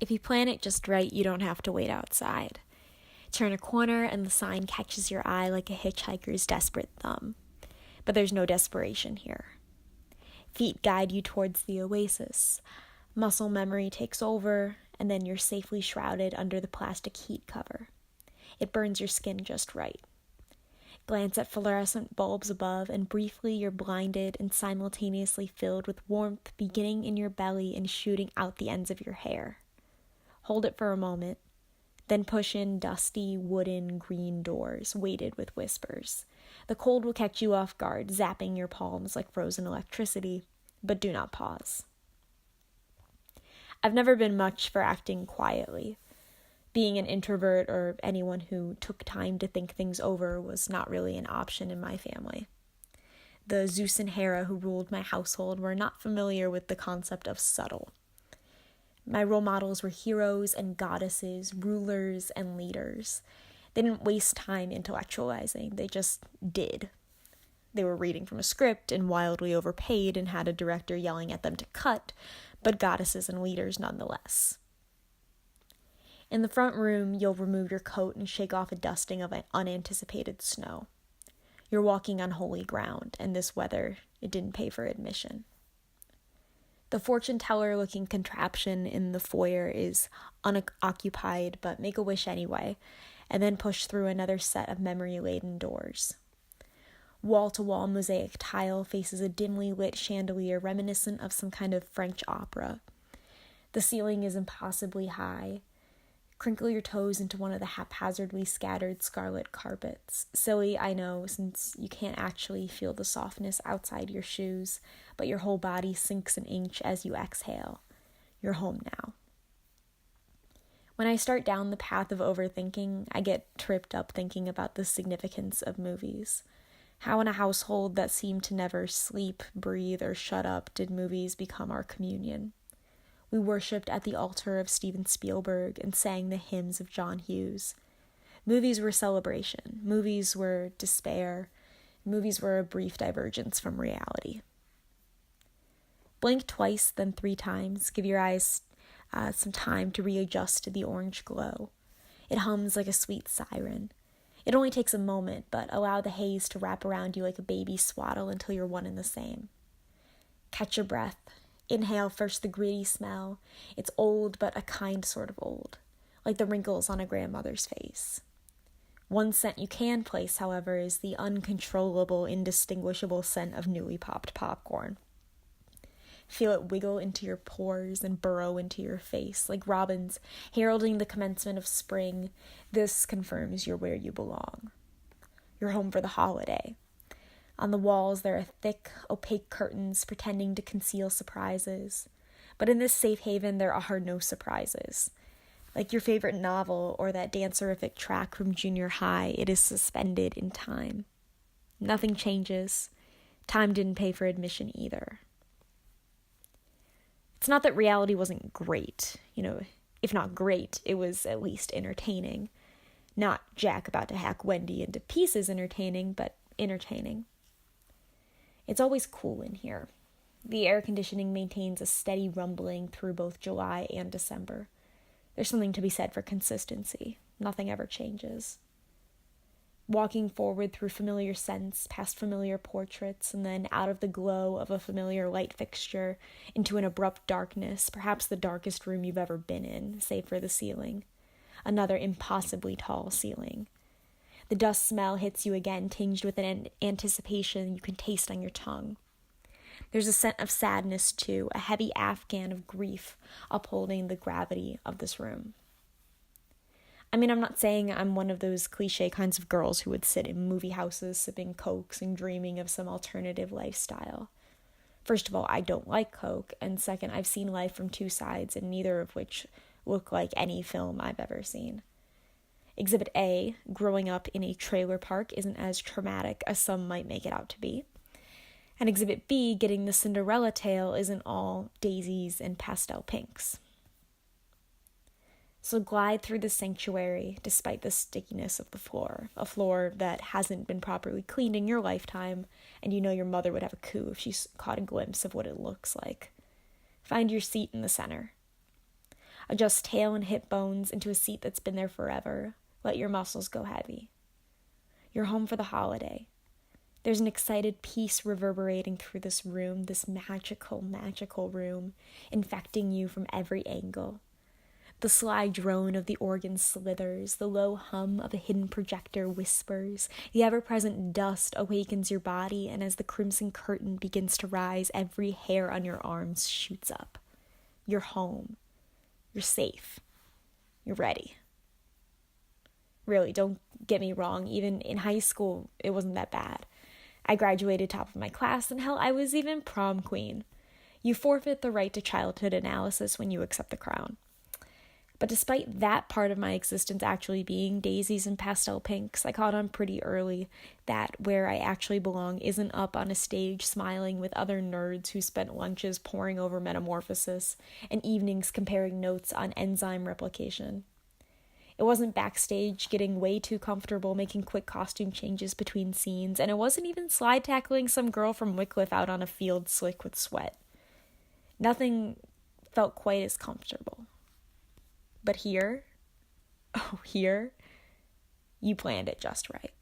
If you plan it just right, you don't have to wait outside. Turn a corner and the sign catches your eye like a hitchhiker's desperate thumb. But there's no desperation here. Feet guide you towards the oasis. Muscle memory takes over, and then you're safely shrouded under the plastic heat cover. It burns your skin just right. Glance at fluorescent bulbs above, and briefly you're blinded and simultaneously filled with warmth beginning in your belly and shooting out the ends of your hair. Hold it for a moment, then push in dusty, wooden, green doors, weighted with whispers. The cold will catch you off guard, zapping your palms like frozen electricity, but do not pause. I've never been much for acting quietly. Being an introvert or anyone who took time to think things over was not really an option in my family. The Zeus and Hera who ruled my household were not familiar with the concept of subtle. My role models were heroes and goddesses, rulers and leaders. They didn't waste time intellectualizing, they just did. They were reading from a script and wildly overpaid and had a director yelling at them to cut, but goddesses and leaders nonetheless. In the front room, you'll remove your coat and shake off a dusting of unanticipated snow. You're walking on holy ground, and this weather, it didn't pay for admission. The fortune teller-looking contraption in the foyer is unoccupied, but make a wish anyway, and then push through another set of memory-laden doors. Wall-to-wall mosaic tile faces a dimly lit chandelier reminiscent of some kind of French opera. The ceiling is impossibly high. Crinkle your toes into one of the haphazardly scattered scarlet carpets. Silly, I know, since you can't actually feel the softness outside your shoes, but your whole body sinks an inch as you exhale. You're home now. When I start down the path of overthinking, I get tripped up thinking about the significance of movies. How in a household that seemed to never sleep, breathe, or shut up did movies become our communion? We worshipped at the altar of Steven Spielberg and sang the hymns of John Hughes. Movies were celebration. Movies were despair. Movies were a brief divergence from reality. Blink twice, then 3 times. Give your eyes some time to readjust to the orange glow. It hums like a sweet siren. It only takes a moment, but allow the haze to wrap around you like a baby swaddle until you're one and the same. Catch your breath. Inhale first the gritty smell. It's old, but a kind sort of old, like the wrinkles on a grandmother's face. One scent you can place, however, is the uncontrollable, indistinguishable scent of newly popped popcorn. Feel it wiggle into your pores and burrow into your face, like robins heralding the commencement of spring. This confirms you're where you belong. You're home for the holiday. On the walls, there are thick, opaque curtains pretending to conceal surprises. But in this safe haven, there are no surprises. Like your favorite novel or that dancerific track from junior high, it is suspended in time. Nothing changes. Time didn't pay for admission either. It's not that reality wasn't great. If not great, it was at least entertaining. Not Jack about to hack Wendy into pieces entertaining, but entertaining. It's always cool in here. The air conditioning maintains a steady rumbling through both July and December. There's something to be said for consistency. Nothing ever changes. Walking forward through familiar scents, past familiar portraits, and then out of the glow of a familiar light fixture into an abrupt darkness, perhaps the darkest room you've ever been in, save for the ceiling. Another impossibly tall ceiling. The dust smell hits you again, tinged with an anticipation you can taste on your tongue. There's a scent of sadness, too, a heavy Afghan of grief upholding the gravity of this room. I'm not saying I'm one of those cliche kinds of girls who would sit in movie houses sipping Cokes and dreaming of some alternative lifestyle. First of all, I don't like Coke, and second, I've seen life from 2 sides, and neither of which look like any film I've ever seen. Exhibit A, growing up in a trailer park isn't as traumatic as some might make it out to be. And Exhibit B, getting the Cinderella tale isn't all daisies and pastel pinks. So glide through the sanctuary despite the stickiness of the floor, a floor that hasn't been properly cleaned in your lifetime, and you know your mother would have a coup if she caught a glimpse of what it looks like. Find your seat in the center. Adjust tail and hip bones into a seat that's been there forever. Let your muscles go heavy. You're home for the holiday. There's an excited peace reverberating through this room, this magical, magical room, infecting you from every angle. The sly drone of the organ slithers, the low hum of a hidden projector whispers, the ever-present dust awakens your body, and as the crimson curtain begins to rise, every hair on your arms shoots up. You're home. You're safe. You're ready. Really, don't get me wrong, even in high school, it wasn't that bad. I graduated top of my class, and hell, I was even prom queen. You forfeit the right to childhood analysis when you accept the crown. But despite that part of my existence actually being daisies and pastel pinks, I caught on pretty early that where I actually belong isn't up on a stage smiling with other nerds who spent lunches poring over Metamorphosis and evenings comparing notes on enzyme replication. It wasn't backstage getting way too comfortable making quick costume changes between scenes, and it wasn't even slide tackling some girl from Wycliffe out on a field slick with sweat. Nothing felt quite as comfortable. But here, you planned it just right.